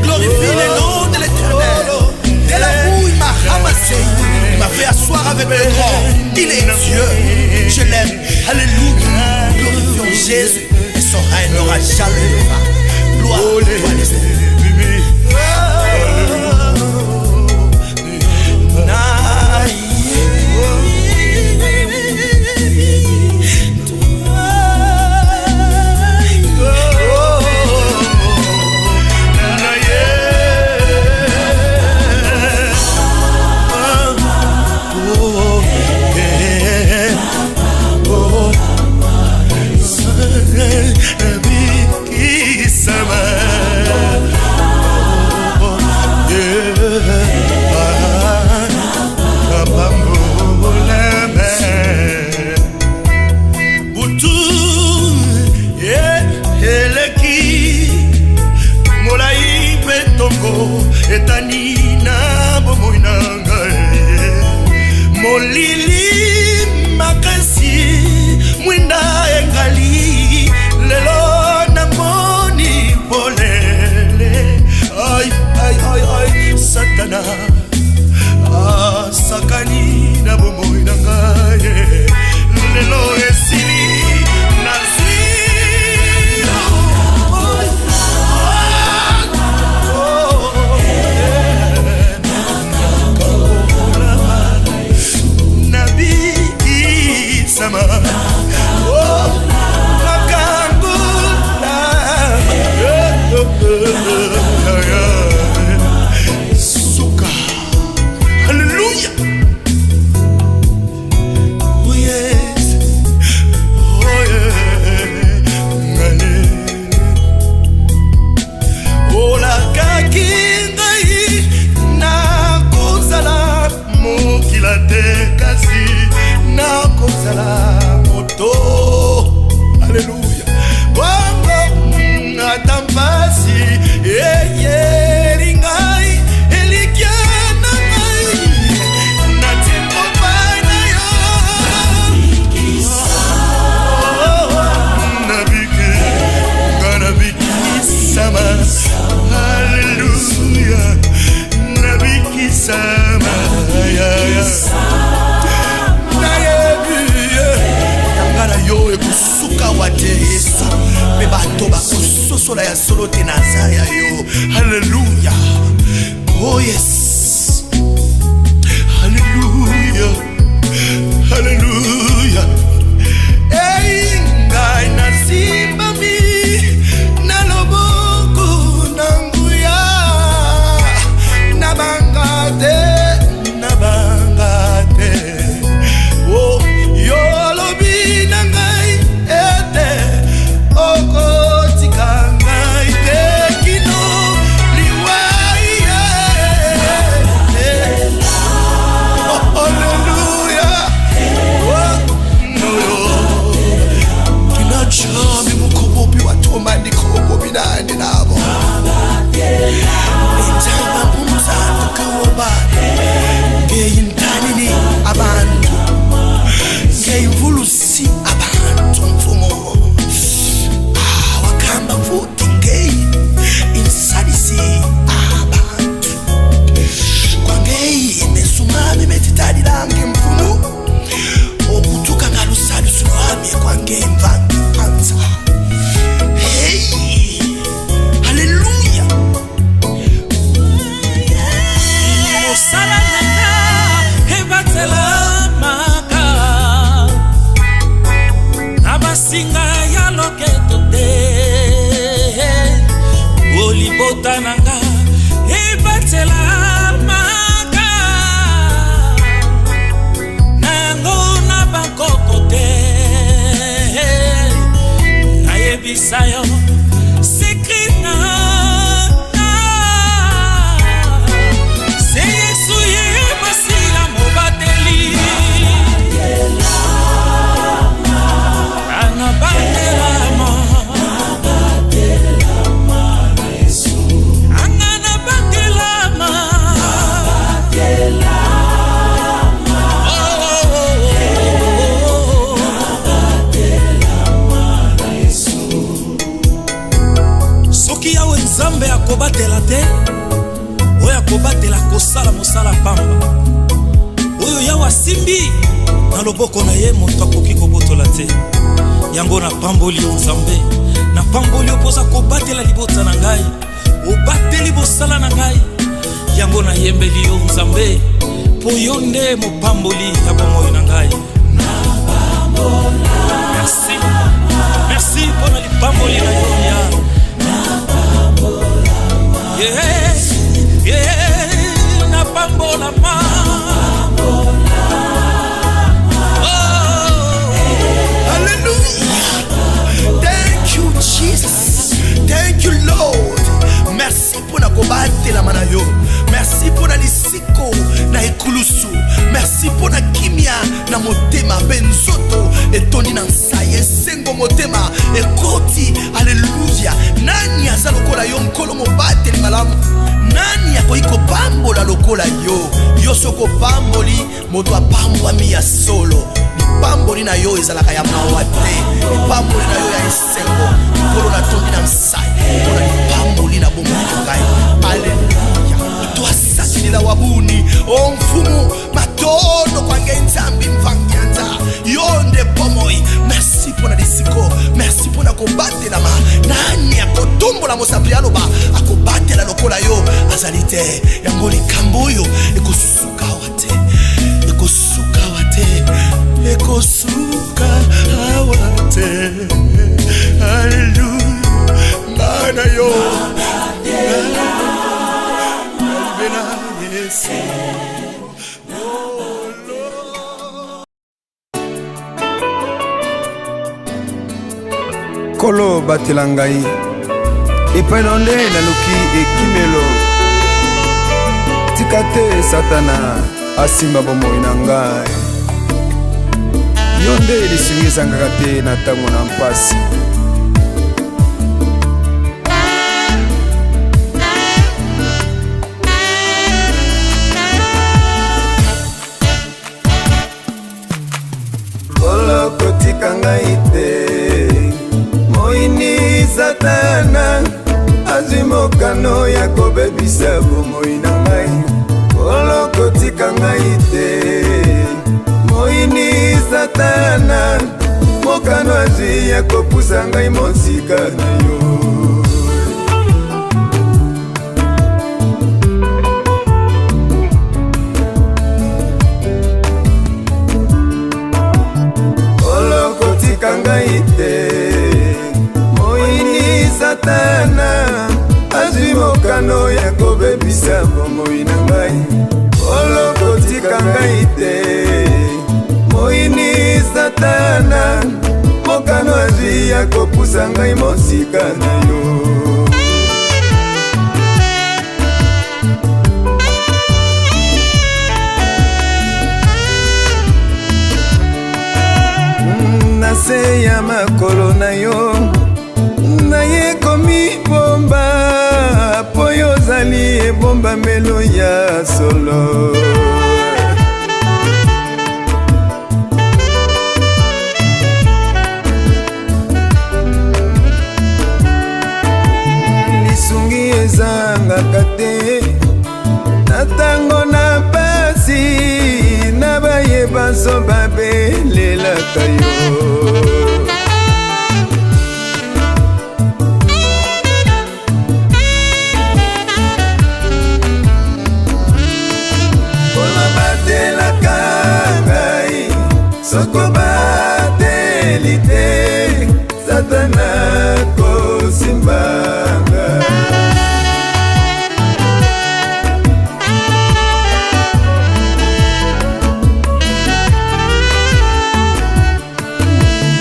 glorifie le nom de l'Éternel. Dès la boue, il m'a ramassé, il m'a fait asseoir avec le grand. Il est Dieu, je l'aime. Alléluia, glorifions Jésus et son règne n'aura jamais de fin. Gloire à toi, les sakani na bomoi na ngai lelo esili nazwi nabi sama ya solo tenazaya yo. Hallelujah. Oh yes. Hallelujah. Hallelujah. Hey, ngai na simba mi na loboko na nguya na bangate oh yo lobi na ngai ete oko Nanga ebatela maka nango na bankokote na yebisayo secret na se Yesu ye basila mobateli ana batela kosala mosala pamba oyo yawe asimbi na loboko na ye moto akoki kobotola te. Yango na pamboli yo Nzambe, na pamboli yo poza kobatela libota na ngai, obateli bosala na ngai. Yango na yembeli yo Nzambe, po yo nde mopamboli ya bomoi na ngai. Merci, merci mpona lipamboli na yo ya na pambola ma. Thank you Jesus, thank you Lord. Merci pour na kobatela mana yo, merci pour na lisiko na ekulusu, merci pour na kimia na motema benzoto etoni na nsaye sengo motema ekoti. Alleluia. Nani aza lokola yo nkolo mobateli malamu? Nani akoki kopambola lokola yo? Yo soko pamboli moto apambwami ya solo. Lipamboli na yo ezalaka ya mawa te, lipamboli na yo ya esengo. Nkolo na tondi na nsaye mpona lipamboli na bomoi na ngai. Alleluia. Twasakinila wabuni o mfumu matondo kwange Nzambi mvangianza yo nde bomoi. Merci mpona lisiko, merci mpona kobatela ma. Nani akotombola mosapi aloba akobatela lokola yo azali te? Yango likambo oyo ekosuka awa te, ekosuka awa te, ekosuka awa te. Alleluia. Mana yo Kolo batela ngai epai na nde naluki ekimelo. Tika te Satana asimba bomoi na ngai. Yo nde lisungi ezangaka te na ntango na mpasi. Kolo kotika ngai te, moini Satana azwi mokano ya kobebisa bomoi na ngai. Kolo kotika ngai te, moini Satana mokano azwi ya kopusa ngai mosika na yo. Kolo kotika ngai te, moini Satana azwi mokano ya kobebisa bomoi na ngai. Kolo kotika ngai te, moini Satana mokano azwi ya kopusa ngai mosika na yo. Nase ya makolo na yo naye komi bomba, po yo zali ebomba melo ya solo. Lisungi ezangaka te na ntango na pasi, na bayeba so babelelaka yo. Soko bateli te, Satana kosimbanga.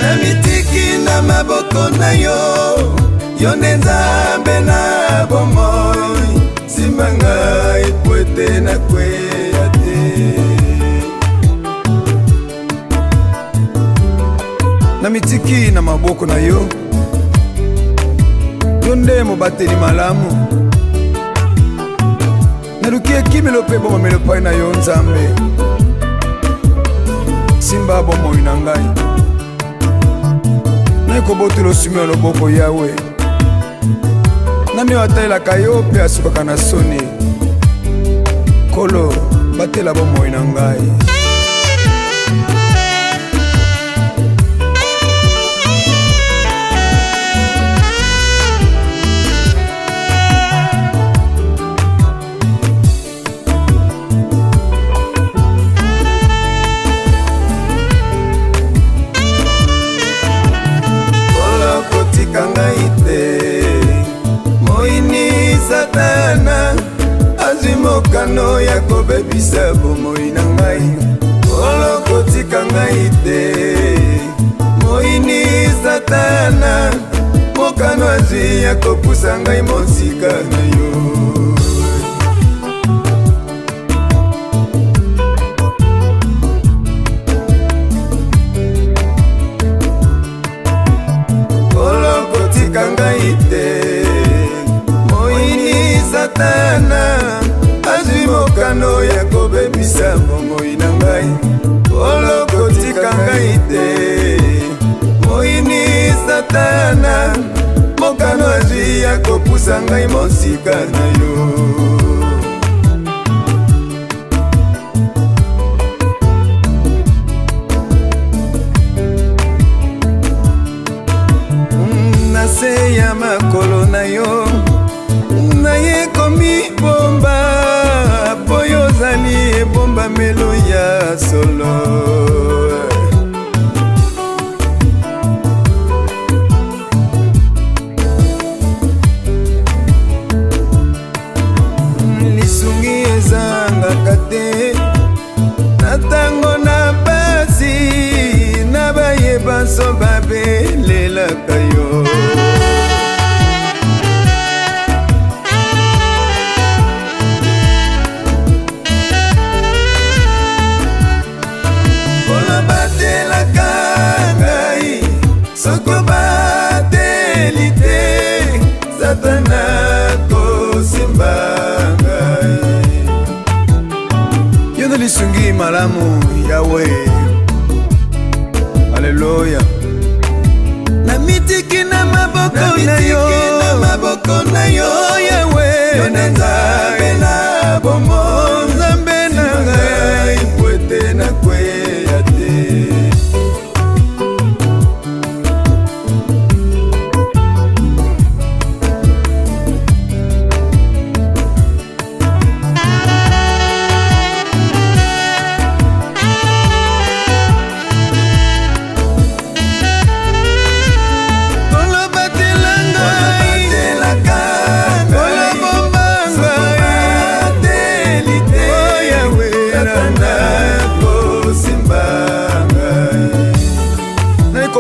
Na mitiki na maboko na yo, yo nde Nzambe na bomoi. Simbanga ipwete na kweya te. Na mitiki na maboko na yo, yo nde mobateli malamu. Naluki ekimelo mpe bomamelo epai na yo Nzambe. Simba bomoi na ngai, nakobotela osimi ya loboko Yawe. Nani oyo atalelaka yo mpe asukaka na soni. makolo batela bomoi na ngai. Satana azwi mokano ya kobebisa bomoi na ngai. Kolo kotika ngai te, moini Satana mokano azwi ya kopusa ngai mosika na yo. Kolo kotika ngai te, Satana azwi mokano ya kobebisa bomoi na ngai. Kolo kotika ngai te, moini Satana mokano azwi ya kopusa ngai mosika na yo. Nase ya makolo na yo naye komi bomba, boyo zali ebomba melo ya solo. Lisungi ezangaka te, na tango na basi na bayeba so babelelaka yo. Soko bateli te, Satana kosimba ngai. Yondo lisungi malamu Yahweh. Haleluya. Na mitiki na maboko na yo, Yahweh. Yone nzambe na bomo, nzambe na ngai, pwete na kweya te.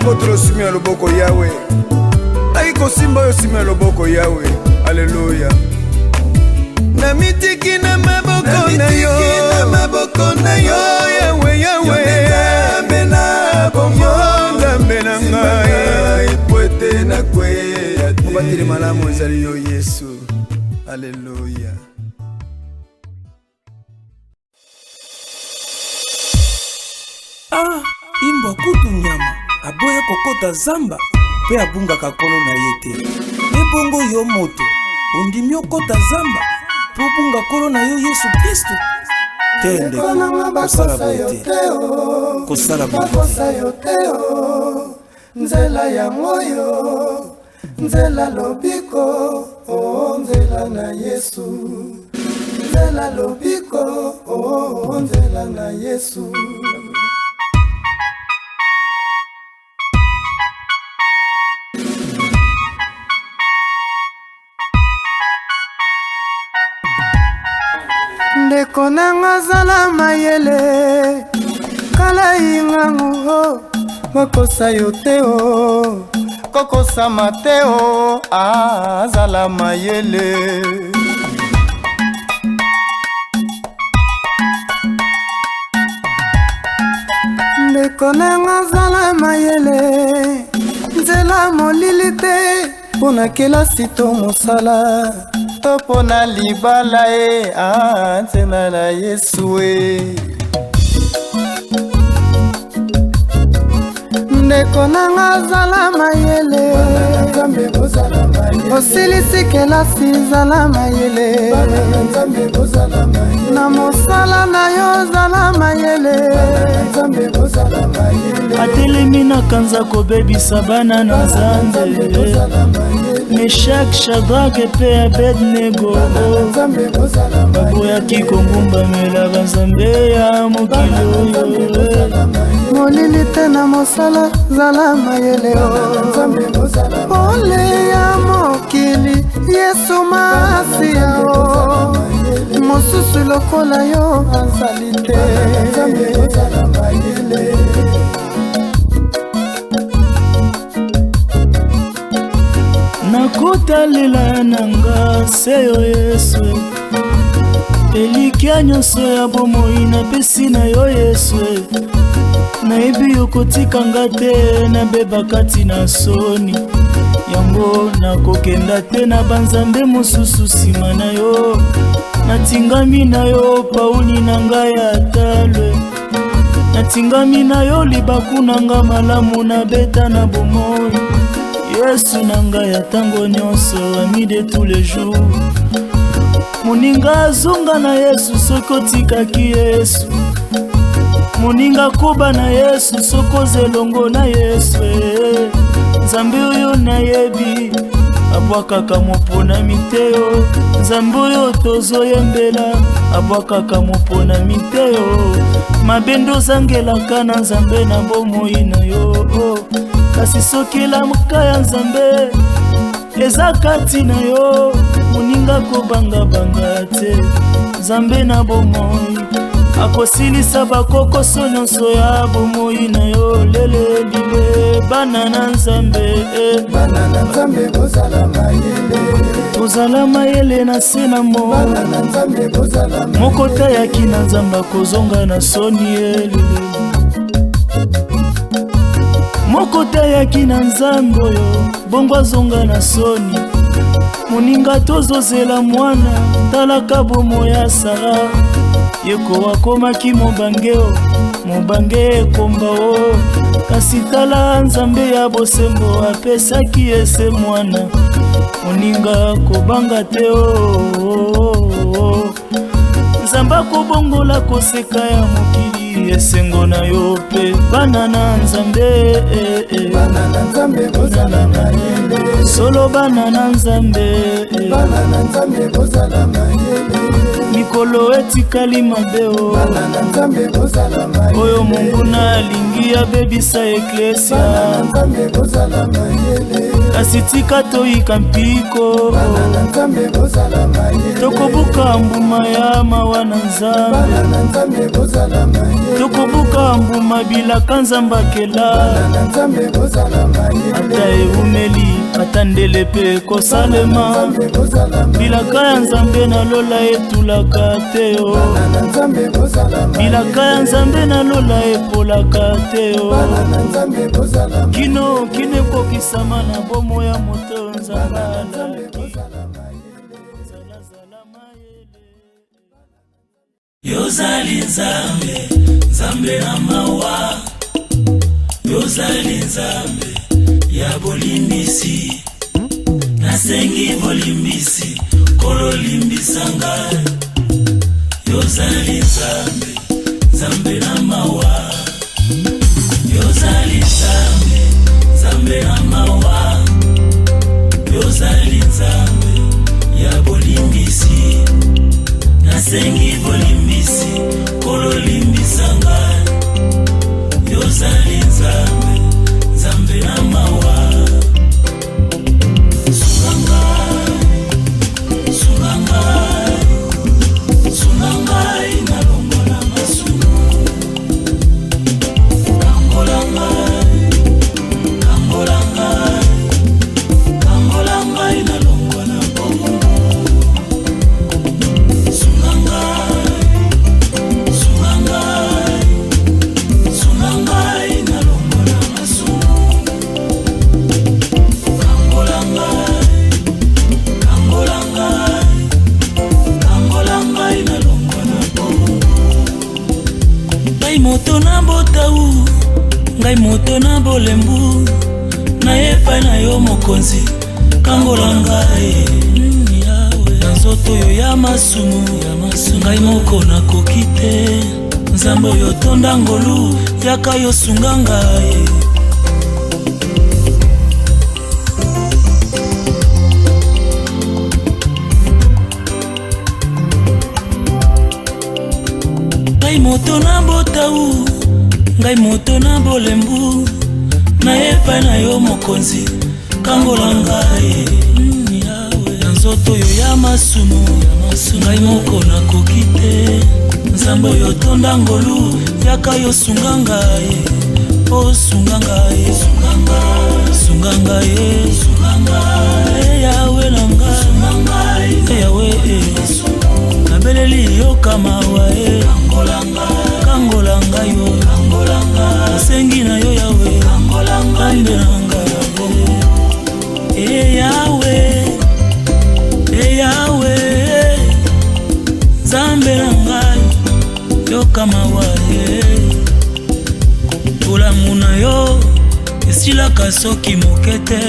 Botro simi loboko Yahweh. Aiko simba yo simi loboko Yahweh. Haleluya. Na mitiki na maboko na yo, Yahweh, Yahweh. Nzambe na bomo, nzambe na ngai, pwete na kweya te. Mubatili malamu ezali yo Yesu. Haleluya. Imba kutu nyama aboya kokota zamba pe abungaka kolo na ye te. Ebongo yo moto ondimi okota zamba po bunga kolo na yo Yesu Kristo. Tende kosala bote, kosala bote. Nzela ya moyo, nzela lobiko, oh nzela na Yesu. Nzela lobiko, oh nzela na Yesu. Ndeko nanga zala mayele, kala ingangu ho, makosa yote ho, kokosa mateo, zala mayele. Ndeko nanga zala mayele, nzela molili te, pona kelasi to mosala. Topo na libala nzela na Yesu ndeko nanga zala mayele osilisi kelasi zala mayele na mosala na yo zala mayele atelemi na kanza kobebisa bana na Nzambe Meshak, Shadrach mpe Abednego baboyaki kongumbamela banzambe ya mokili oyo molili te na mosala zala mayele pole ya mokili Yesu Masiya mosusu lokola yo azali te nakotalela nanga seyo Yesu elikia nyonso ya bomoi napesi na yo Yesu nayebi yokotikanga te nabeba kati na soni yango nakokenda te na banzambe mosusu nsima na yo natingami na yo pauni na ngai atalwe natingami na yo libaku na nga malamu nabeta na bomoi Yesu na ngai ya ntango nyonso ami de tous les jours moninga azonga na Yesu soki otikaki Yesu moninga koba na Yesu soki ozelongo na Yesu Nzambe oyo nayebi abwakaka moponami te yo Nzambe oyo tozoyembela abwakaka moponami te yo mabendo ozangelaka na Nzambe na bomoi na yo kasi soki elamuka ya Nzambe eza kati na yo moninga kobangabanga te Nzambe na bomoi akosilisa bakokoso nyonso ya bomoi na yo lele libe bana na Nzambe tozala mayele na se na mo moko tayaki na Nzambe akozonga na soni elele moko tayaki na Nzambe oyo bongo azonga na soni moninga tozozela mwana talaka bomo ya Sara yeko wakomaki mobange ekomba o kasi tala Nzambe ya bosembo apesaki ese mwana moninga kobanga te Nzambe akobongola koseka ya mokili esengo na yo pe bana na Nzambe solo bana na Nzambe mikolo etikali mabe oyo Mungu alingi abebisa eklesia kasi tika toyika mpiko tokobuka mbuma ya mawa na Nzambe tokobuka mbuma bilaka Nzambe akela ata eumeli ata ndele pe kosalema bilaka ya Nzambe na lola etulaka te yo bilaka ya Nzambe na lola epolaka te yo kino ekokisama na bomo ya moto Nzambe yozali Nzambe Nzambe na mawa yozali Nzambe ya bolimbisi nasengi bolimbisi kololimbisa ngai yozali Nzambe Nzambe na mawa yozali Nzambe Nzambe na mawa yozali Nzambe ya bolimbisi nasengi bolimbisi kololimbisa ngai yozali Nzambe Nzambe na mawa epai na yo mokonzi kangola ngai na nzoto oyo ya masumu ngai moko nakoki te nzambe oyo tonda ngolu yaka yo sunga ngai ngai moto na botau ngai moto na bolembu na epai na yo mokonzi kangola ngai na nzoto oyo ya masumu ngai moko nakoki te nzambe oyo tonda ngolu yaka yo sunga ngai o sunga ngai sunga ngai yawe na ngai yawe nabeleli yo kama wae kangola ngai yo nasengi na yo yawe kambe na ngai yawe nzambe na ngai yo kama wae bolamu na yo esilaka soki moke te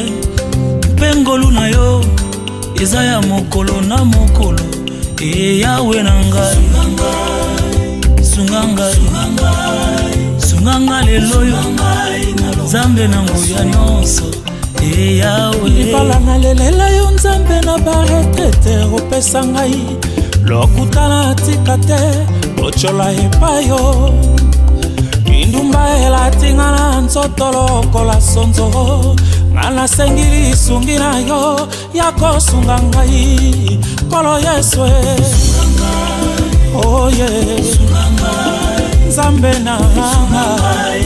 mpe ngolu na yo eza ya mokolo na mokolo yawe na ngai sunga ngai lelo yo nzambe na nguya nyonso yawe libala nalelela yo nzambe na baretrete opesa ngai lokutana atika te ocola epai yo kindumba elatinga na nzoto lokola sonzo nga nasengi lisungi na yo ya kosunga ngai kolo yesu oye nzambe na ngai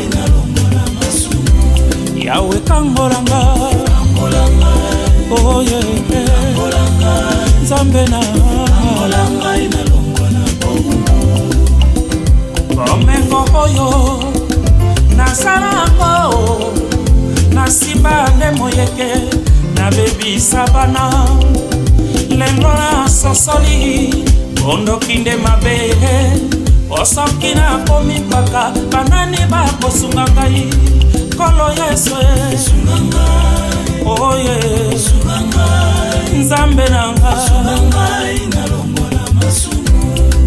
yawe kangola ngai oye nzambe na ngai bomengo oyo nasala yango nasimba nde moyeke nabebisa bana lelo na sosoli ondoki nde mabe osoki nakomi mpaka banani bakosunga ngai kolo yesu oye nzambe na ngai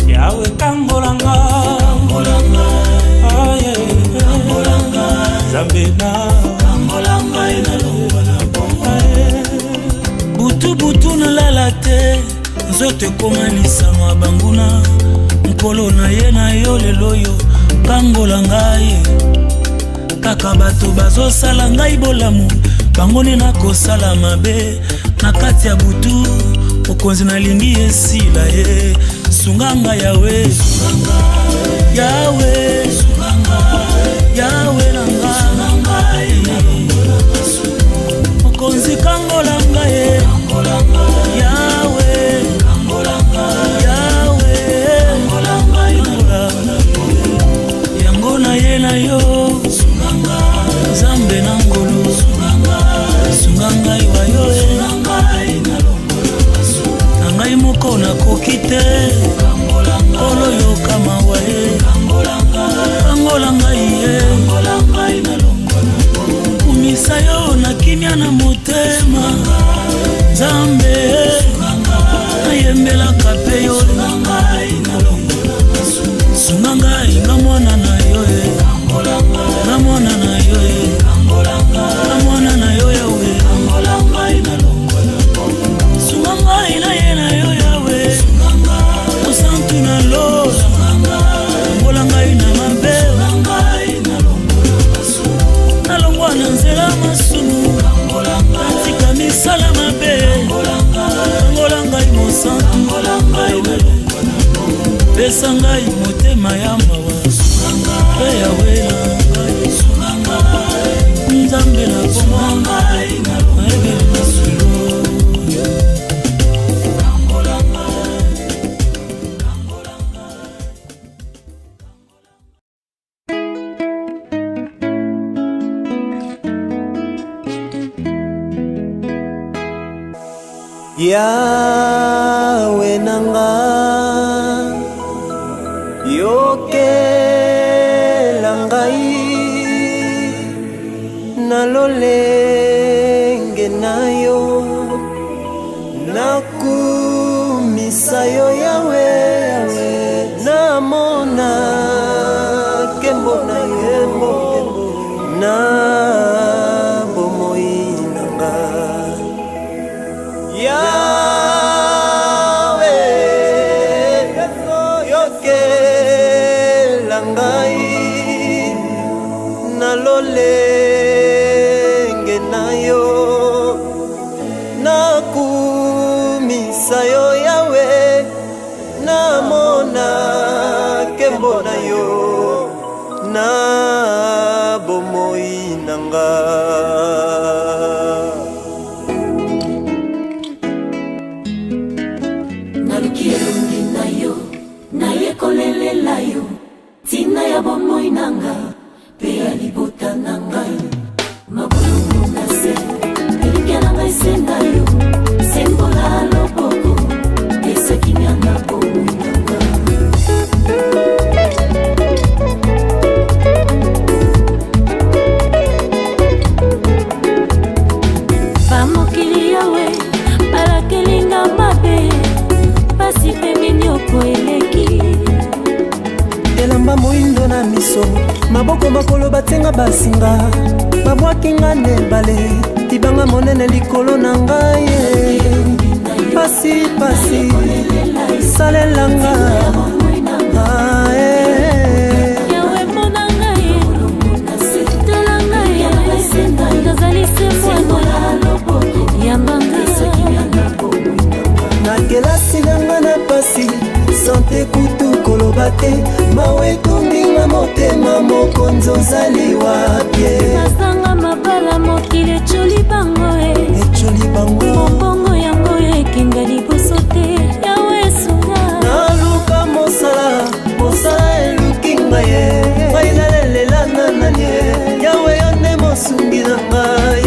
yawe kangola ngai oye nzambe na butu nalala te nzoto ekoma lisano banguna nkolo na ye na yo lelo yo kangola ngai kaka bato bazosala ngai bolamu bango nde nakosala mabe na kati ya butu mokonzi nalingi esila ye sunga ngai yawe na ngai mokonzi kangola ngai yango na ye na yo nzambe na ngolu sunga ngai wa yo na ngai moko nakoki te kolo yo kama wae kangola ngai ye kumisa yo na kimia na motema nzambe nayembelaka pe yo sunga ngai nga mwana na yo nga mwana na yo nga mwana na yo yawe sunga ngai na ye na yo yawe osantu na lola ngola ngai na mabe nalongwa na nzela masumu katika misala mabe ngola ngai mosantu pesa ngai motema ya mawa pe yawe na ngai nzambe na komanga ebe masulo Yawe nanga yoke langai nalole lolenge nayo nakumisa yo yawe namona kembo na yembo na bomoi nanga yawe yokela ngai na lolenge nayo nakumisa yo yawe namona kembo na yo na bomoi nanga naluki elongi na yo nayekolelela yo ntina ya bomoi nanga mpe ya libota na ngai mabulungu na se elikya na ngai se na yo sembola loboko esekinyanga bomoi nanga bamokili yawe balakelinga mabe pasi mpe minioko eleki elamba moindo na miso maboko makolo batenga basinga babwakinga nebale libanga monene likolo na ngai pasi pasi salelanga yawe mona ngai tala ngai nazali se mwana yambanga na kelasi nanga na pasi sante kutu koloba te mawe tombinga motema mokonzi ozali wapie nasanga mabala mokili ecoli bango ecoli bango mobongo yango ekinga liboso te yawe esunga naluka mosala eluki ngaye ngai nalelela na nani yawe yo nde mosungi na ngai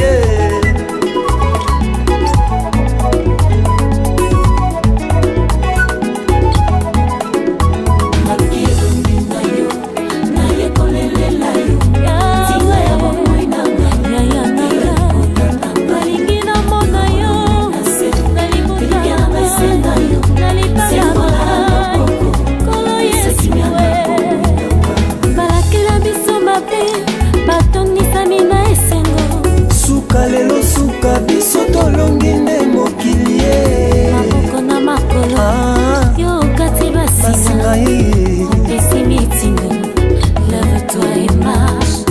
lelo suka biso tolongi nde mokilie maboko na makolo yo kati basinga esi mitingo lève-toi et marche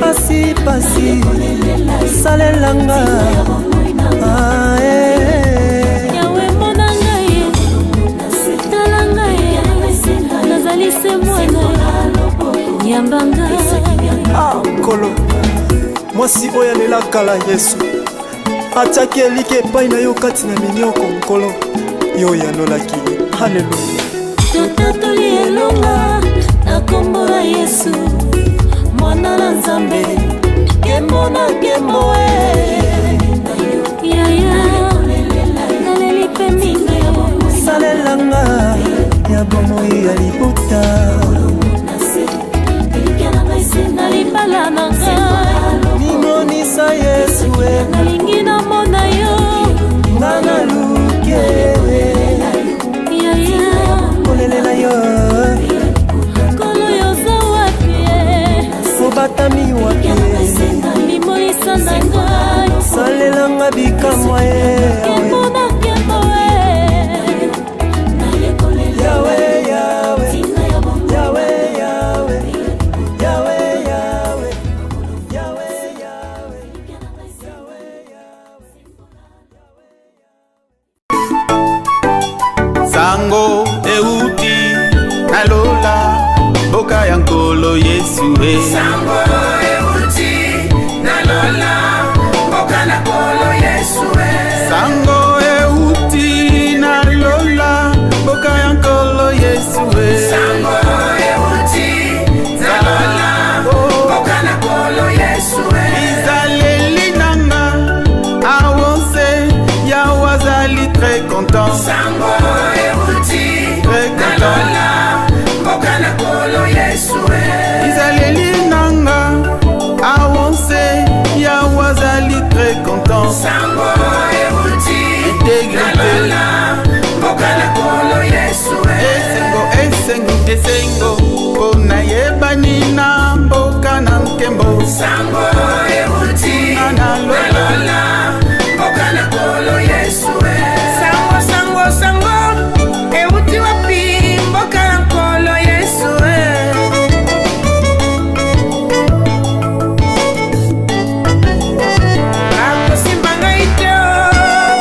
pasi pasi salelanga kolo mwasi oyo alelaka la Yesu atiaki elike epai na yo kati na minioko nkolo yo yanolaki haleluya totatoli elonga na kombo na Yesu mwana na Nzambe kembo na kembo yaya naleli mpe mingi salelanga ya bomoi ya libota nalipala na ngai mimonisa Yesu nalingi namona yo nga naluki kolelela yo kolo yoza wapi obatami wapi limonisa na ngai salelanga bikamwa kembo na kembo yawe sango euti nalola boka ya nkolo Yesu sango euti nalola boka na nkolo Yesu sango euti nalola boka ya nkolo Yesu sango euti nalola boka na nkolo Yesu izaleli nanga awonse ya wazali très content sango euti très content sango euti nalola mboka na kolo Yesu sango euti wapi mboka na kolo Yesu akosimbanga ite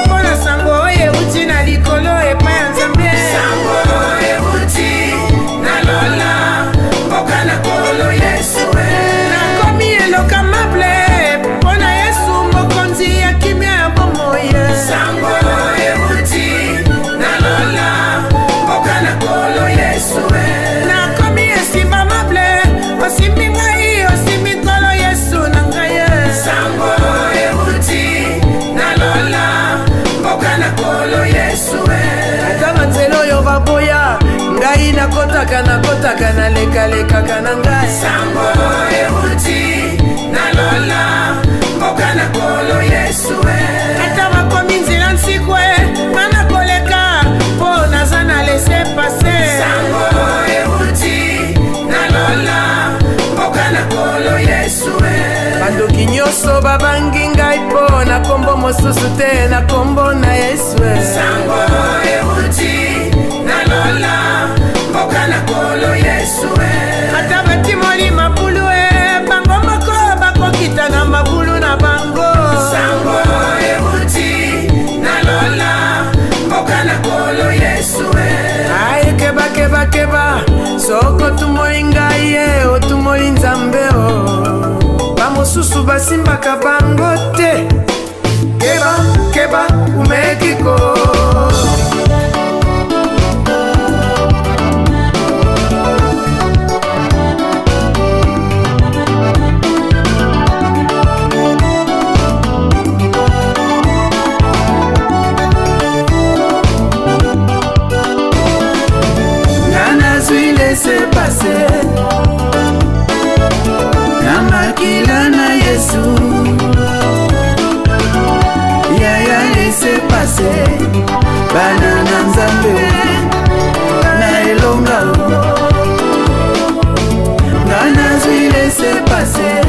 mpona sango euti na likolo epai ya Nzambe sango euti nalola mboka na kolo Yesu nakomi elokamable mpona Yesu mokonzi ya kimia ya bomoi sango euti nalola mboka na kolo Yesu nakomi esimbamable osimbi ngai osimbi kolo Yesu na ngai sango euti nalola mboka na kolo Yesu ata banzela oyo baboya ngai nakotaka nalekalekaka na ngai sango euti nalola mboka na kolo Yesu ata bakomi nzela nsikwe nga nakoleka mpo naza na lese pase sango euti nalola mboka na kolo Yesu bandoki nyonso babangi ngai mpo na kombo mosusu te na kombo na Yesu sango euti nalola mboka na kolo Yesu ata batimoli mabulu bango moko bakokita na mabulu na bango sango euti nalola mboka na kolo Yesu ai keba soko tumoli ngai ye otumoli Nzambe bamosusu basimbaka bango te keba umekiko laisser passer na makila na Yesu yaya laisser passer bana na Nzambe na elonga ngana zui laisser passer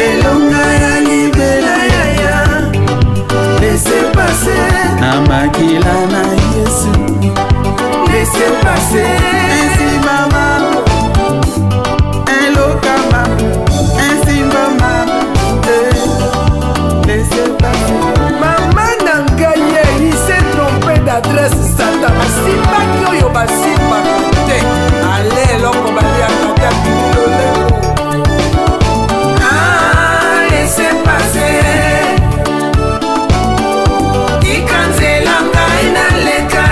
elonga ya libela yaya laisser passer na makila na Yesu laissez passer ainsi maman un lokama ainsi maman laissez passer maman nangaye il s'est trompé d'adresse Satan basimbaki oyo basimbaka te ale eloko baliaka te bilolemo laissez passer ikanzela ngai naleka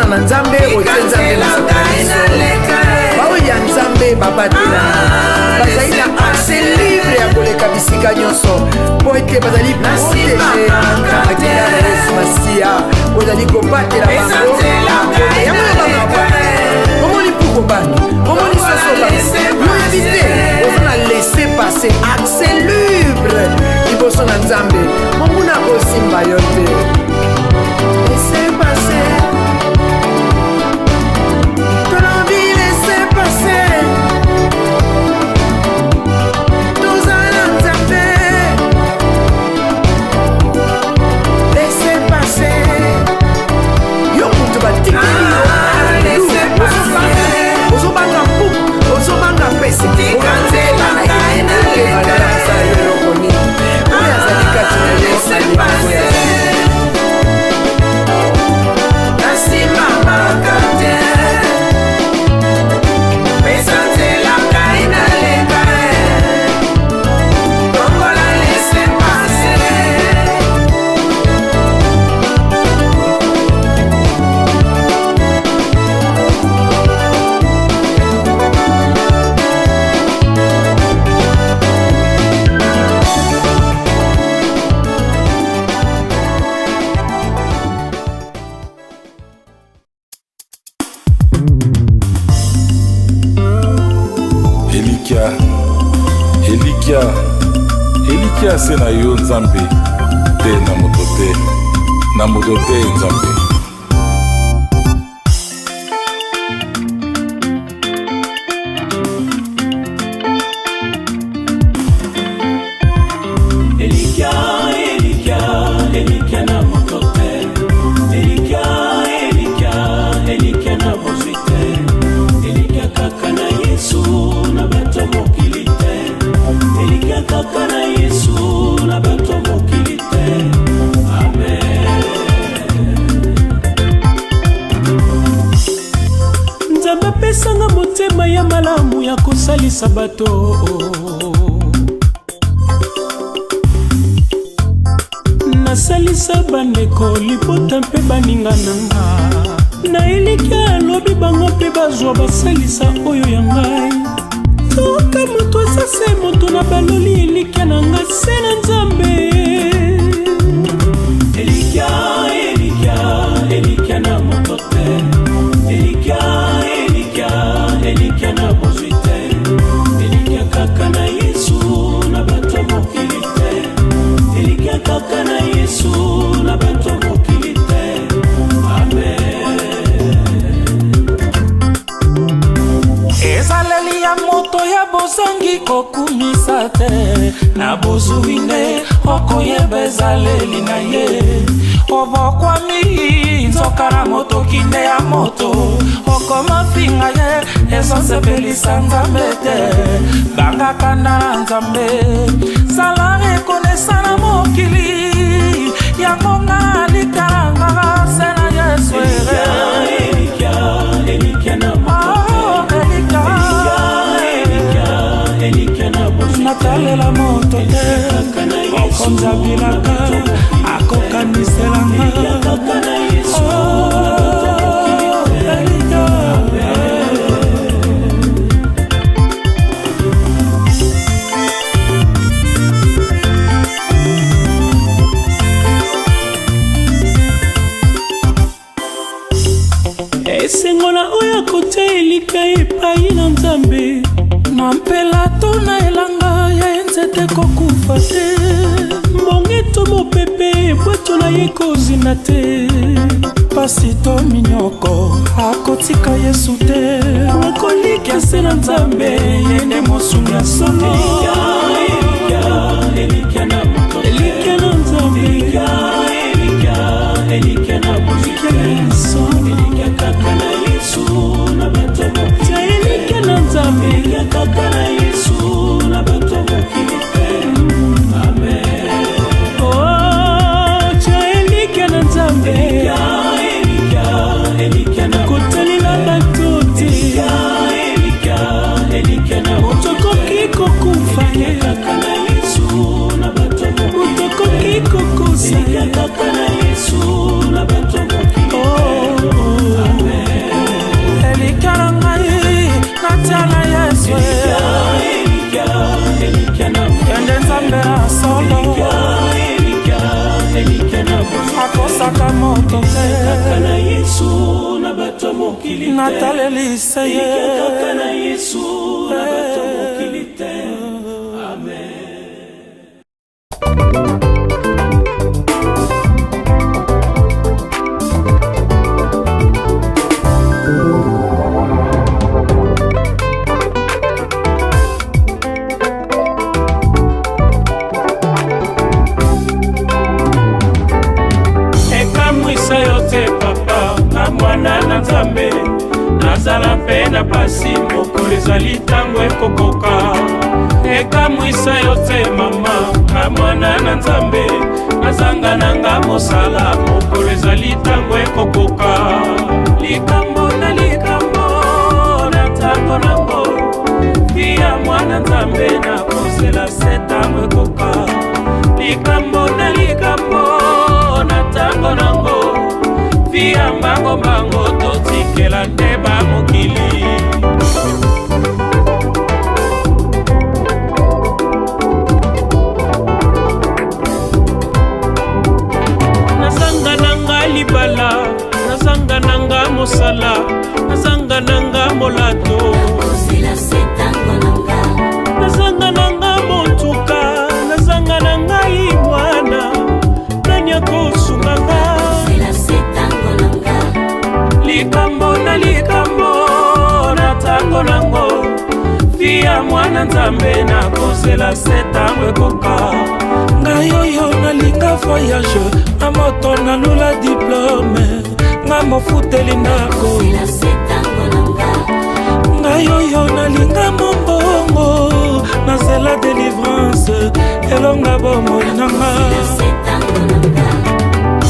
na Nzambe otenza baoya Nzambe babatela bazali na accès libre ya koleka bisika nyonso po ete bazali protege akila Yesu Masiya ozali kobatela bango omoni puko bango omoni soso bango yoyebi te oza na laisser passer accès libre liboso na Nzambe monguna kosimba yo te laisser passer Yo, elikia se na yo nzambe te na moto te, na moto te nzambe. Elikia na moto te, Elikia na bozwi te, Elikia kaka na Yesu na bato mokili te, Elikia kaka na Yesu na bato mokili te. Amen. Nzambe apesanga motema ya malamu ya kosalisa bato, nasalisa bandeko lipota mpe baninga nanga, na Elikia alobi bango mpe bazwa basalisa oyo ya ngai. Toka moto asase moto na baloli Elikia na nga se na Nzambe. Elikia na moto te, Elikia na bozwi te, Elikia kaka na Yesu na bato mokili te, Elikia kaka na Yesu na bato mokili te. Amen. Ezaleli ya moto ya bozangi kokumisa te, na bozwi nde okoyeba ezaleli na ye. Obokwami nzoka na moto kinde ya moto, okoma finga ye ezosepelisa Nzambe te. Banga kanda na Nzambe, sala rekonesa na mokili, yango nga likaranga se na Yesu. Elikia na moto te, Elikia na bozwi te, natalela moto te, okonzabilaka akokaniselanga. Elikia kaka na Yesu na bato mokili te. Esengola oya kote Elikia epai na Nzambe, na mpela to na elanga ya nzete kokufa te, mbonge to mopepe bweto na ye kozina te, pasi to minyoko akotika Yesu te, akolikia se na Nzambe yende mosungi ya solo. Elikia na moto te, Elikia na Nzambe, Elikia na bozwi te, Elikia kaka na Yesu na bato mokili te, Elikia na Nzambe, Elikia kaka na Yesu na bato mokili te. Amen. Oh, Elikia na Nzambe, Elikia na kotali na bato te, Elikia na otokoki kokufa ye, kaka na Yesu na bato mokili, otokoki kokosa ye, kaka na Yesu na bato mokili te. Amen. Elikia na ngai natala Yesu, Elikia na yende Nzambe na solo, Elikia na akosaka moto te, kaka na Yesu na bato mokili te, natalelisa ye, kaka na Yesu na bato mokili te. Amen. Ekamwisa yote papa na mwana na Nzambe, nazala mpe na pasi mokolo ezali ntango ekokoka. Ekamwisa yote mama na mwana na Nzambe, nazanga nanga mosala mokolo ezali ntango ekokoka. Likambo na ntango nango, pia mwana Nzambe na kosela se ntango ekoka. Likambo na ntango nango, pia mbango totikela nde ba mokili. Nazanga nanga libala, nazanga nanga mosala, nazanga nanga molato, nazanga nanga motu via mwana nzambe nakozela se ntango ekoka. Ngai oyo nalinga voyage na moto nalula diplome nga mofuteli ndako. Ngai oyo nalinga mombongo nazela délivrance elonga bomoi nanga.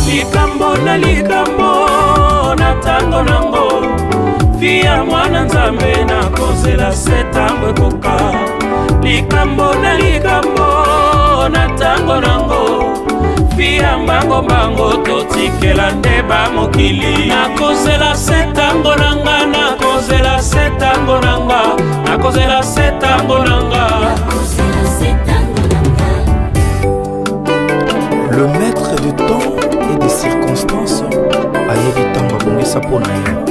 Likambo na likambo na ntango nango via mwana nzambe nakozela se ntango ekoka. Likambo na likambo na ntango nango via mbango totikela nde bamokili. Nakozela se ntango nanga, nakozela se ntango nanga, nakozela se ntango nanga. Le maître du temps et des circonstances ayebi ntango abongisa mpo na ye.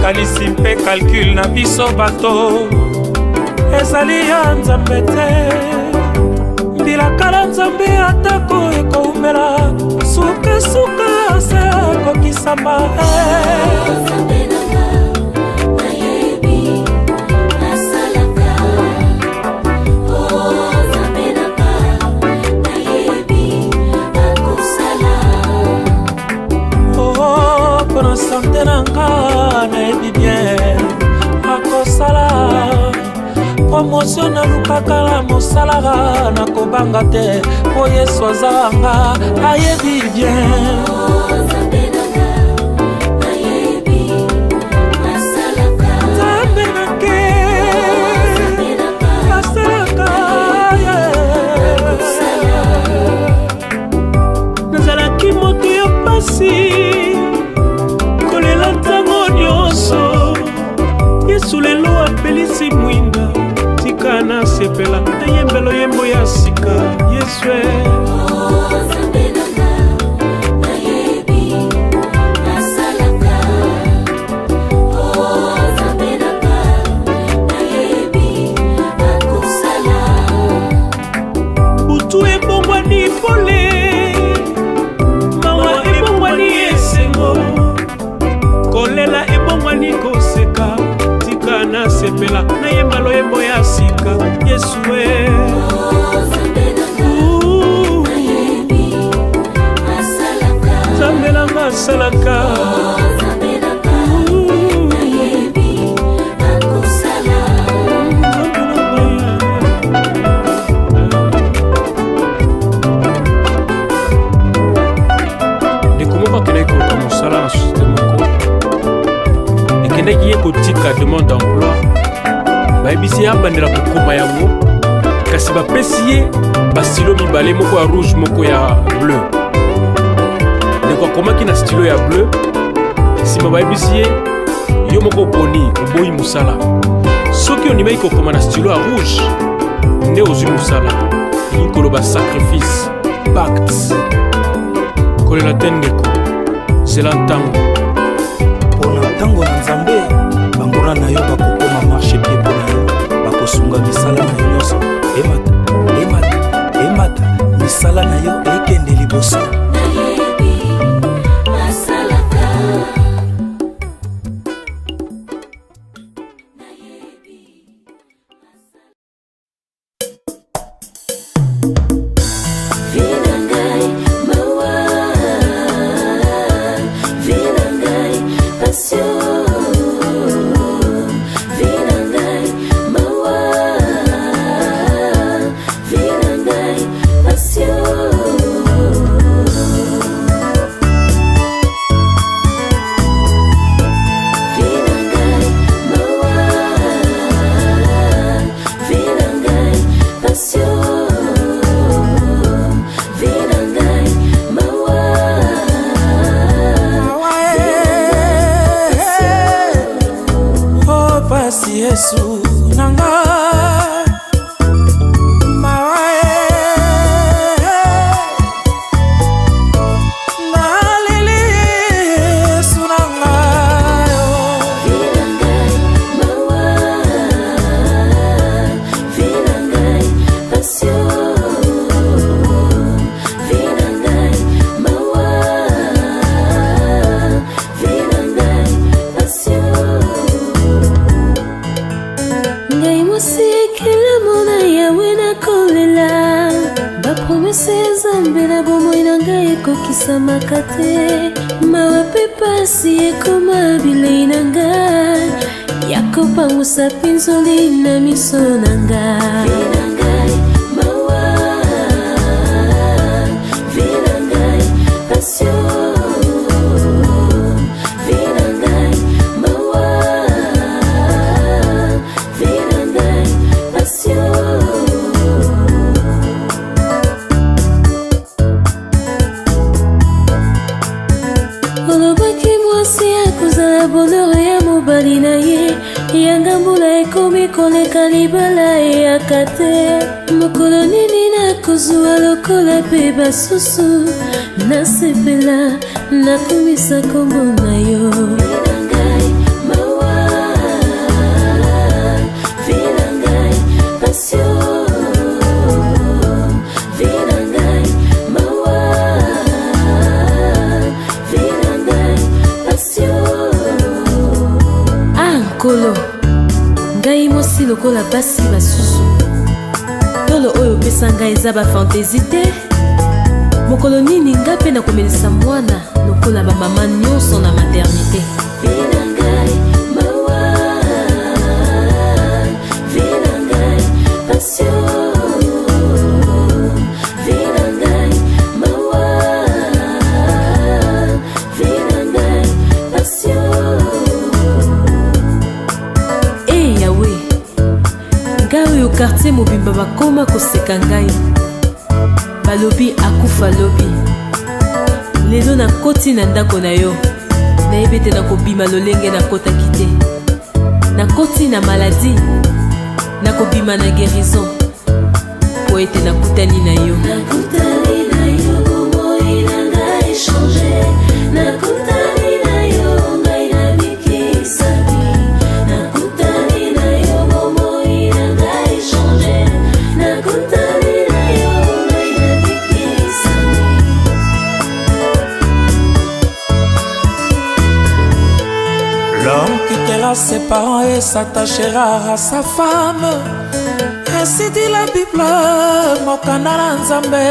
makanisi mpe calcul na biso bato ezali ya nzambe te. Mbilakala nzambe atako ekoumela suka se akokisama. Mpona sante nanga nayebi bien akosala promotion nalukaka la mosalaka nakobanga te po Yesu azanga ayebi bien. Nzambe nake asalaka nazalaki moto ya pasi kolela ntango nyonso. Yesu lelo apelisi mwinda tika nasepela nayembela yembo ya sika. Yesu butu ebongwani pole mawa ebongwani esengo kolela ebongwani koseka tika nasepela nayemba loyembo ya sika. Yesu nzambe nanga asalaka. Ekendaki ye kotika demande d'emploi bayebisi ye abandela kokoma yango kasi bapesi ye bastilo mibale, moko ya rouge moko ya bleu. Ndeko akomaki na stilo ya bleu, nsima bayebisi ye yo moko oponi oboyi mosala. Soki ondimaki kokoma na stilo ya rouge nde ozwi mosala. Elingi koloba sacrifice pacte kolela te ndeko zela ntango mpona ntango na nzambe banguna na yo bakokoma marche pie mpo na yo bakosunga misala na yo nyonso. Emata misala na yo ekende liboso. Yesu nanga mwasi ekela mona yawe nakolela bapromese ya Nzambe na bomoi na ngai ekokisamaka te mawa mpe pasi ekoma bilei na ngai ya kopangusa mpinzoli na miso na ngai mawa vi na ngai pasio bonheur ya mobali na ye yanga mbula ekomi koleka libala eyaka te mokolo nini nakozwa lokola mpe basusu nasepela nakomisa kombo na yo kolo ngai mosi lokola basi basusu tolo oyo pesa ngai eza bafantasi te mokolo nini nga mpe nakomelisa mwana lokola bamama nyonso na maternité quartier mobimba bakoma koseka ngai balobi akufa lobi lelo nakoti na ndako na yo nayebi te nakobima lolenge nakotaki te nakoti na maladi nakobima na guérison po ete nakutani na yo bomoi na ngai change nakutani na yo ngai nabikisami nakutani na yo bomoi na ngai change nakutani na yo ngai nabikisami. L'homme quittera ses parents et s'attachera à sa femme. Ainsi dit la Bible, mokanda na Nzambe.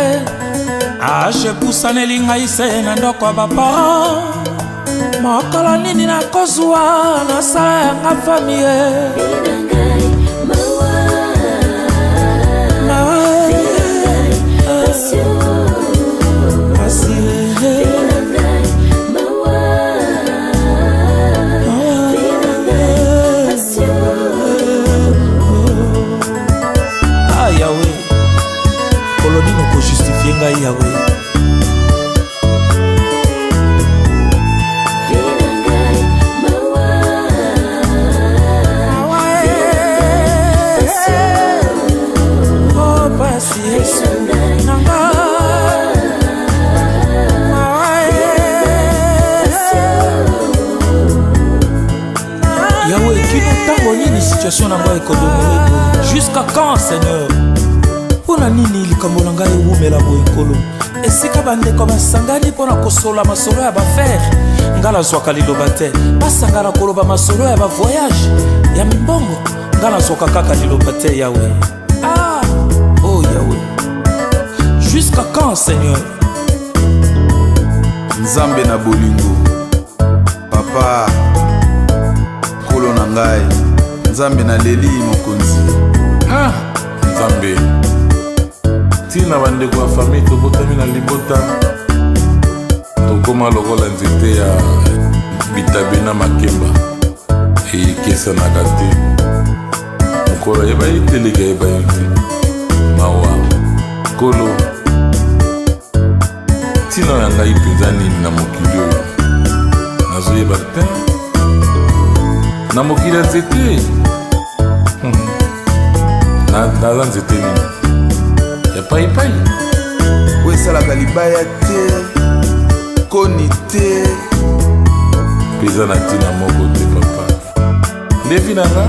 Je pusaneli ngai se na ndoko ya baparent. Mokolo nini nakozwa nasala yanga famille. Ngai yawe oh basi Yesu nanga yawe kino tango nini situation nango ekodomole jusqu'à quand Seigneur? Pona nini likambo na ngai ewumela boye nkolo esika bandeko basangani mpona kosola masolo ya bafere nga nazwaka liloba te basangana koloba masolo ya bavoyage ya mibongo nga nazwaka kaka liloba te yawe oh yawe jusqu'à quand Seigneur? Nzambe na bolingo papa kolo na ngai Nzambe na leli mokonzi Nzambe tina bandeko ya famille tobotami na libota tokoma lokola nzete ya bitabe na makemba ekesanaka te mokolo ayeba ye te leki ayeba ye te mawa kolo ntina oyo ya ngai mpenza nini na mokili oyo nazoyeba te na mokili ya nzete naza nzete nini ya paipai oyo esalaka libaya te koni te mpenza na ntina moko te papa ndevi na nga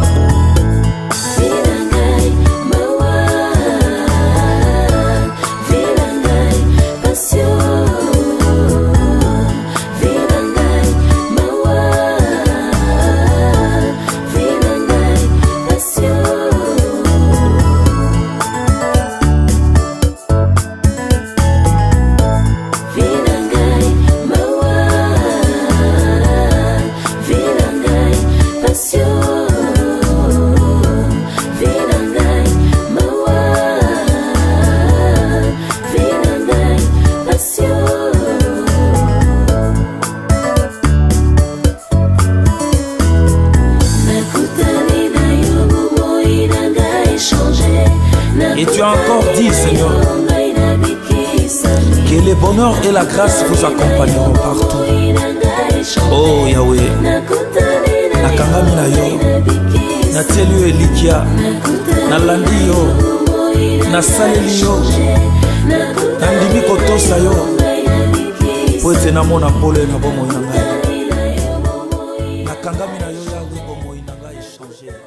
Et tu as encore dit, Seigneur, que le bonheur et la grâce vous accompagneront partout. Oh Yahweh, nakangami na yo, natieli yo elikia, nalandi yo, nasaleli yo, nandimi kotosa yo, po ete namona pole na bomoi na ngai. Nakangami na yo Yahweh, bomoi na ngai changer.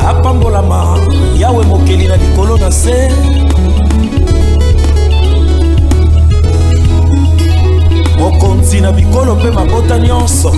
Apambolama Yahweh mokeli na likolo na se, mokonzi na bikolo mpe mabota nyonso.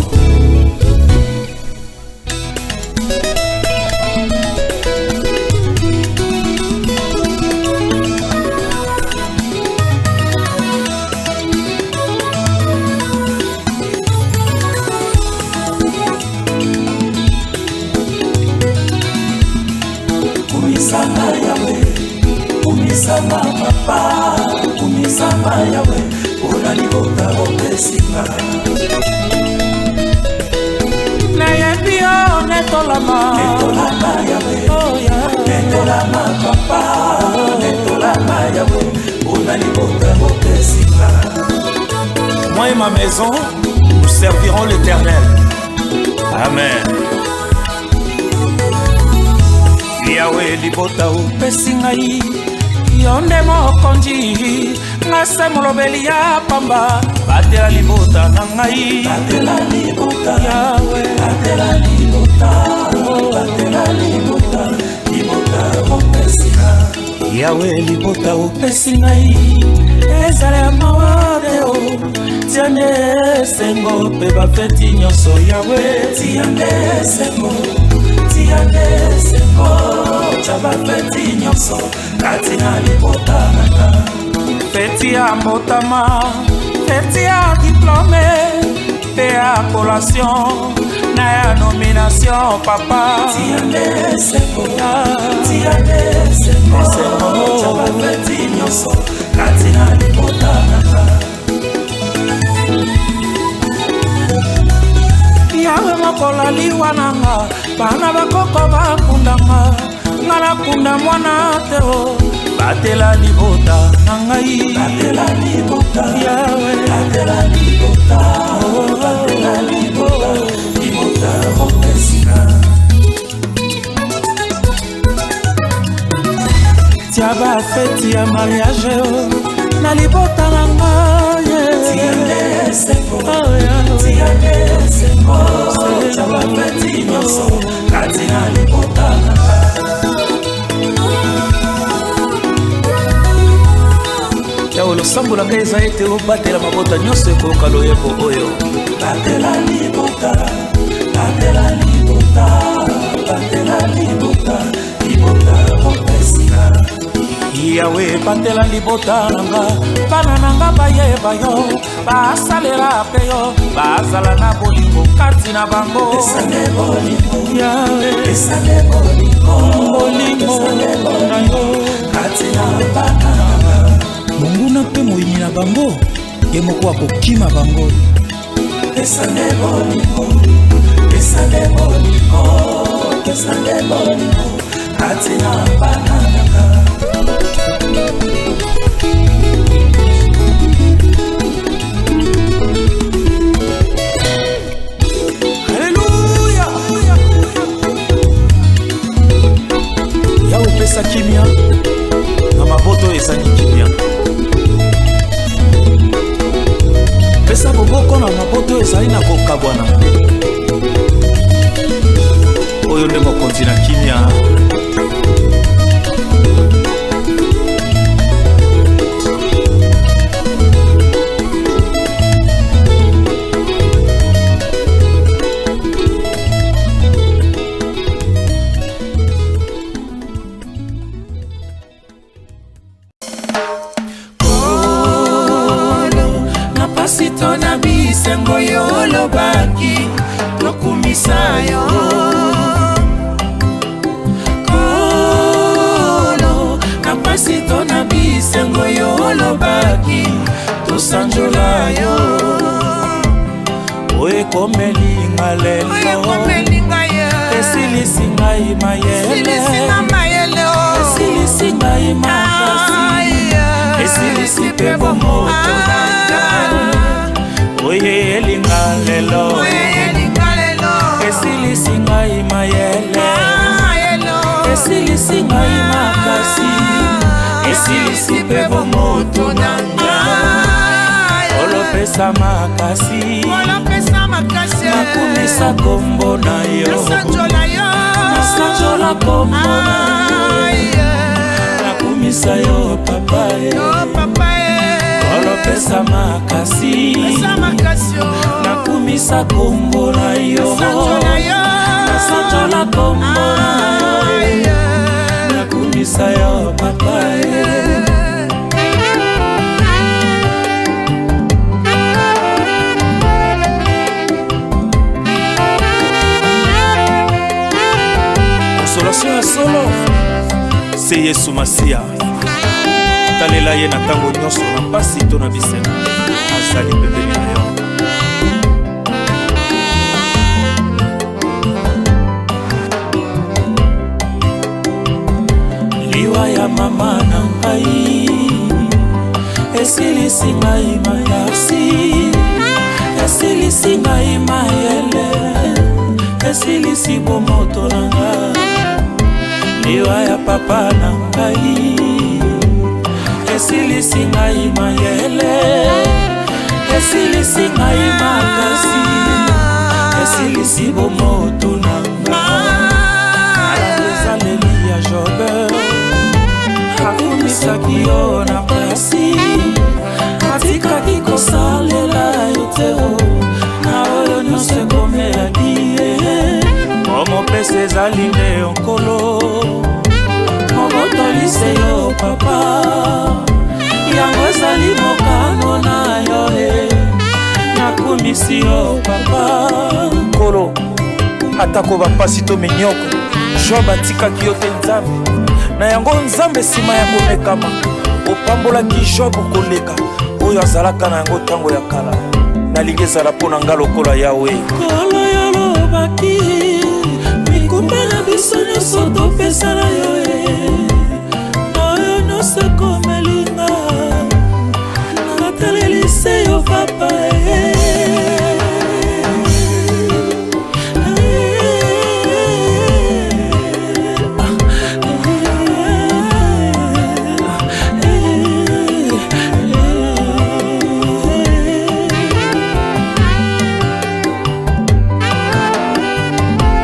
Kumisama Yahweh, kumisama papa, kumisama Yahweh, ona libota opesinga. Nayebi yo netolama, netolama Yahweh, oh Yahweh, netolama papa, netolama Yahweh, ona libota opesinga. Moi et ma maison, nous servirons l'Éternel. Amen. Yahweh libota upesi ngai, yonde mokonzi, ngase molobeli ya pamba, batela libota na ngai, batela libota Yahweh, batela libota, batela libota, libota upesi ngai. Yahweh libota upesi ngai, ezale mawade o, tiande sengo pe bafeti nyonso Yahweh, tiande sengo. Tiande sengo, chaba feti nyonso, katina libota naka. Feti ya mbotama, feti ya diplôme, pe ya collation, na ya nomination papa. Tiande sengo, chaba feti nyonso, katina libota naka. Yawe mokola liwa nanga, bana bakoko bakundanga, nga nakunda mwana te o, batela libota na ngai, batela libota Yawe, batela libota, batela libota, libota opesika. Tia ba feti ya mariage o, na libota na ngai, tiende sengo, tiende sengo, chaba feti nyonso, katina libota na ngai. Yawe losambo na ngai eza ete obatela mabota nyonso ekoloka loyebo oyo. Batela libota, batela libota, batela libota, libota opesika. Yawe batela libota nanga, bana nanga bayeba yo, basalela pe yo, bazala na bolingo kati na bango. Esale bolingo Yawe, esale bolingo, bolingo na yo, kati na bana. Monguna pe moyini na bango, ye moko akokima bango. Esale bolingo, esale bolingo, esale bolingo, kati na bana. Alléluia. Yawe pesa kimia na maboto esani kimia, pesa boboko na maboto ezali na kokabwana. Oyo nde mokonzi na kimia. Sengo yo lobaki lokumisa yo kolo napasi to na bisengo yo lobaki tosanjola yo oye komelinga lelo esilisinga ngai mayele, esilisi ngai makasi, esilisi pe bomoto na ngai. Oye elinga lelo, esilisi ngai mayele, esilisi ngai makasi, esilisi pe bomoto na ngai. Olopesa makasi, nakumisa kombo na yo, nasanjola kombo na yo, nakumisa yo papa, olopesa makasi, nakumisa kombo na yo, nasanjola kombo na yo, nakumisa yo papa. Consolation ya solo se Yesu Masia, talela ye na tango nyonso na pasi to na bisema, azali pembeni na yo. Liwa ya mama na ngai, esilisi ngai makasi, esilisi ngai mayele, esilisi bomoto na ngai. Liwa ya papa na ngai, esilisi ngai mayele, esilisi ngai makasi, esilisi bomoto na ngai. Ezaleli ya Jobe, akumisaki yo na pasi, atikaki kosalela yo te na oyo nyonso ekomelaki ye. Omopesa ezali nde onkolo, mobotolise yo papa, yango ezali mokano na yo nakumisi yo papa. Nkolo atako bapasi to minyoko, Job atikaki yo te Nzambe, na yango Nzambe nsima ya komekama opambolaki Job koleka oyo azalaka na yango ntango ya kala. Nalingi ezala mpo na nga lokola Yawe. Nkolo yolobaki mikumba na biso nyonso topesa na yo, oyo nyonso ekomelinga natalelise yo papa.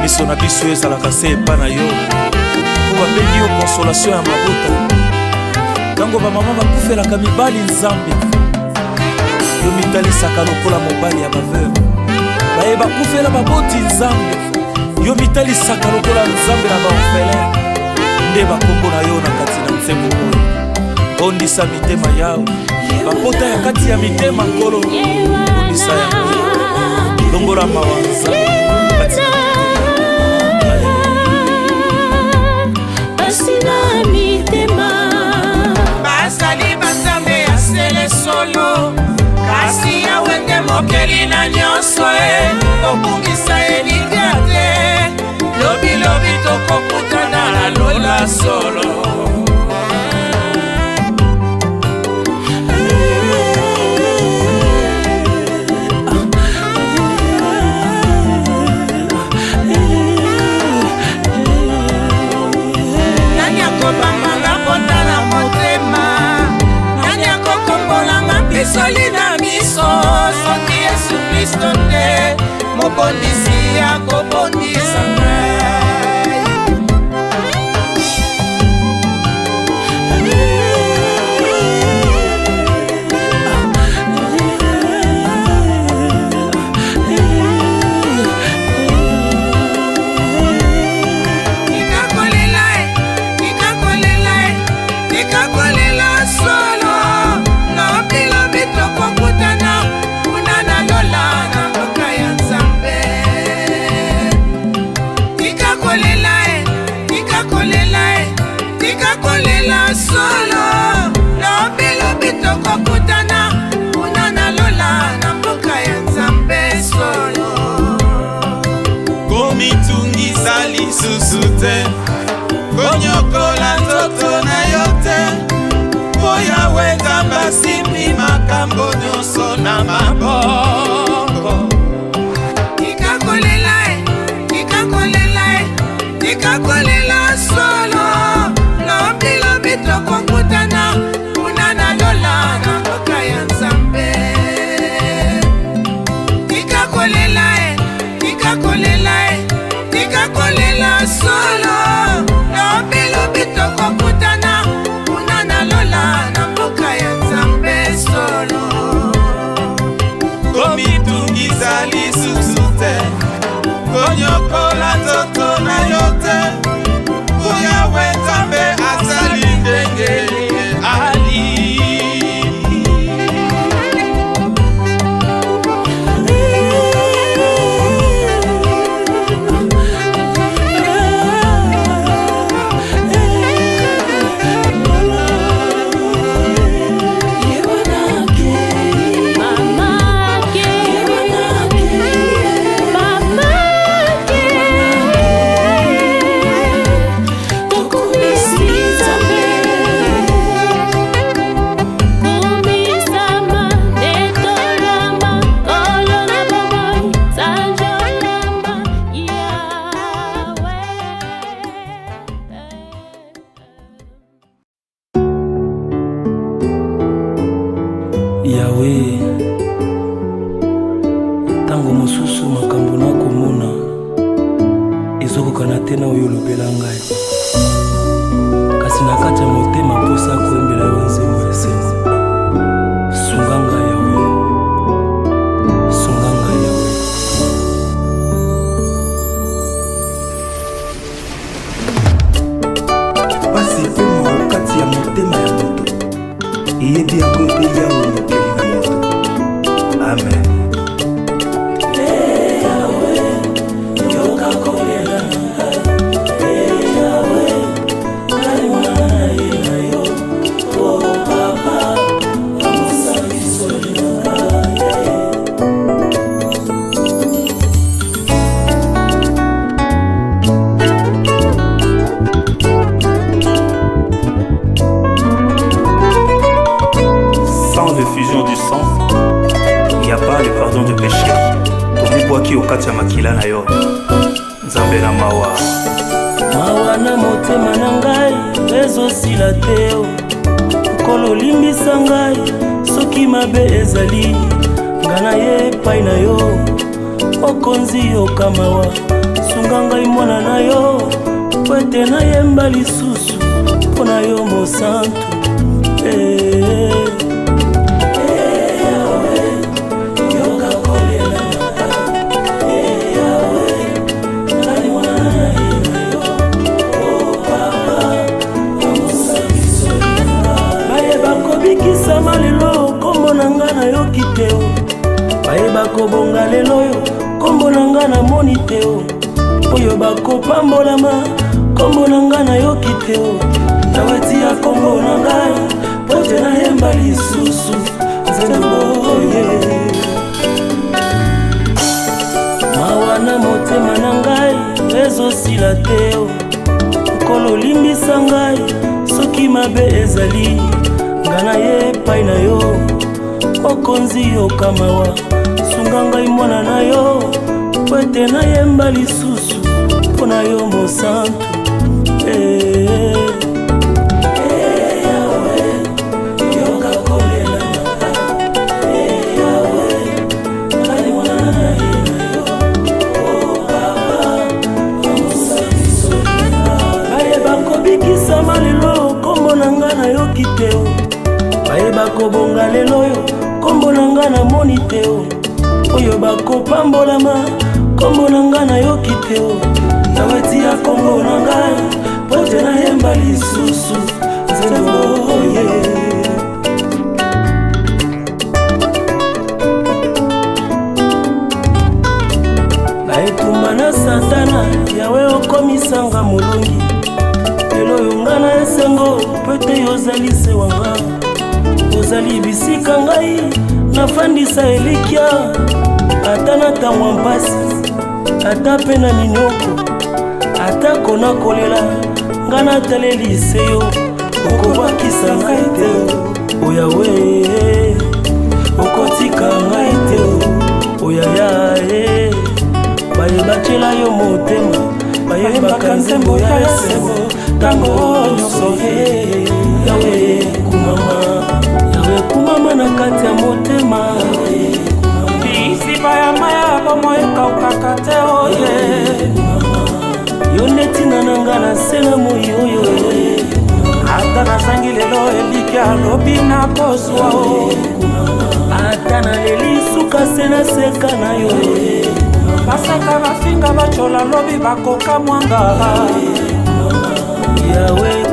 Miso na biso ezalaka se epa na yo, po babengi yo consolation ya mabota. Tango bamama bakufelaka mibali Nzambe, yo mitalisaka lokola mobali ya baveuve. Baye bakufela baboti Nzambe, yo mitalisaka lokola Nzambe na baorphelin. Nde bakombo na yo na kati na nzembo oyo. Bondisa mitema yawe, bapota ya kati ya mitema Nkolo, bondisa yango, longola mawa Nzambe kati na basina mitema, basali banzambe ya sele solo, kasi yawe nde mokeli na nyonso obungisa elinga te, lobilobi tokokutana na lola solo. Soli na miso, soki Yesu Kristo te, mobondisi ya kobondisa ngai. Nikakolela solo, kokutana unana lola na mboka ya Nzambe. Nikakolela solo, lobilobi tokokutana unana lola na mboka ya Nzambe solo. Komitungisa lisusu te konyokola nzoto na yo te po Yawe Nzambe asimbi makambo nyonso na maboko ikakolela solo lobi tokokutana kuna na lola na mboka ya Nzambe ikakolela solo lobi tokokutana kuna na lola na mboka ya Nzambe solo komitungisa lisusu te konyokola nzoto na yo te Yawe Nzambe azali ndenge ali Yawe, tango mosusu makambo na komona ezokokana te na oyo olobela ngai kasi na kati ya motema mposa koyembela yo nzembo ya sema sunga ngai Yawe, sunga ngai Yawe. pasi pemo kati ya motema ya moto eyebi yango epe Yawe mokeli na moto. Amen. Tomi okati ya makila na yo Nzambe na mawa na motema na ngai ezosila te nkolo limbisa ngai soki mabe ezali ngana ye epai na yo okonzi okamawa sunga ngai mwana na yo po ete nayemba lisusu mpo na yo mosantu kobonga lelo yo kombo nanga na moni teo oyo bakopambolama kombo nanga na yoki teo naweti ya kombo nanga pote na yemba lisusu nzemboye mawa na motema na ngai ezosila teo nkolo limbisa ngai soki mabe ezali ngana ye epai na yo okonzi okamawa sunga ngai mwana na yo po ete nayemba lisusu mpo na yo mosantu bakobikisama lelo kombo nanga na yoki teo bayeba kobonga lelo yo kombo nanga na moni teo oyo bakopambolama kombo nanga na yoki teo naweti ya kombo nanga pote nayemba lisusu nzemboye naetumba na satana yawe okomisanga molongi lelo yonga na esengo pete yozali se wanga ozali bisika ngai nafandisa elikia ata na tangwa mpasi ata pe na minoko atako nakolela nga natalelise yo okobwakisa ngai te oyawe okotika ngai te oyaya bayebacela yo motema bayebaka nzembo ya esengo ntango nyonso yawe kumama na kati ya motema isiba ya maya bomo ekaukaka te oye yo netina na nga na se na moi oyo ata nazangi lelo eliki alobi na kozwa o ata naleli suka se na seka na yo basaka bafinga bacola lobi bakoka mwanga yawe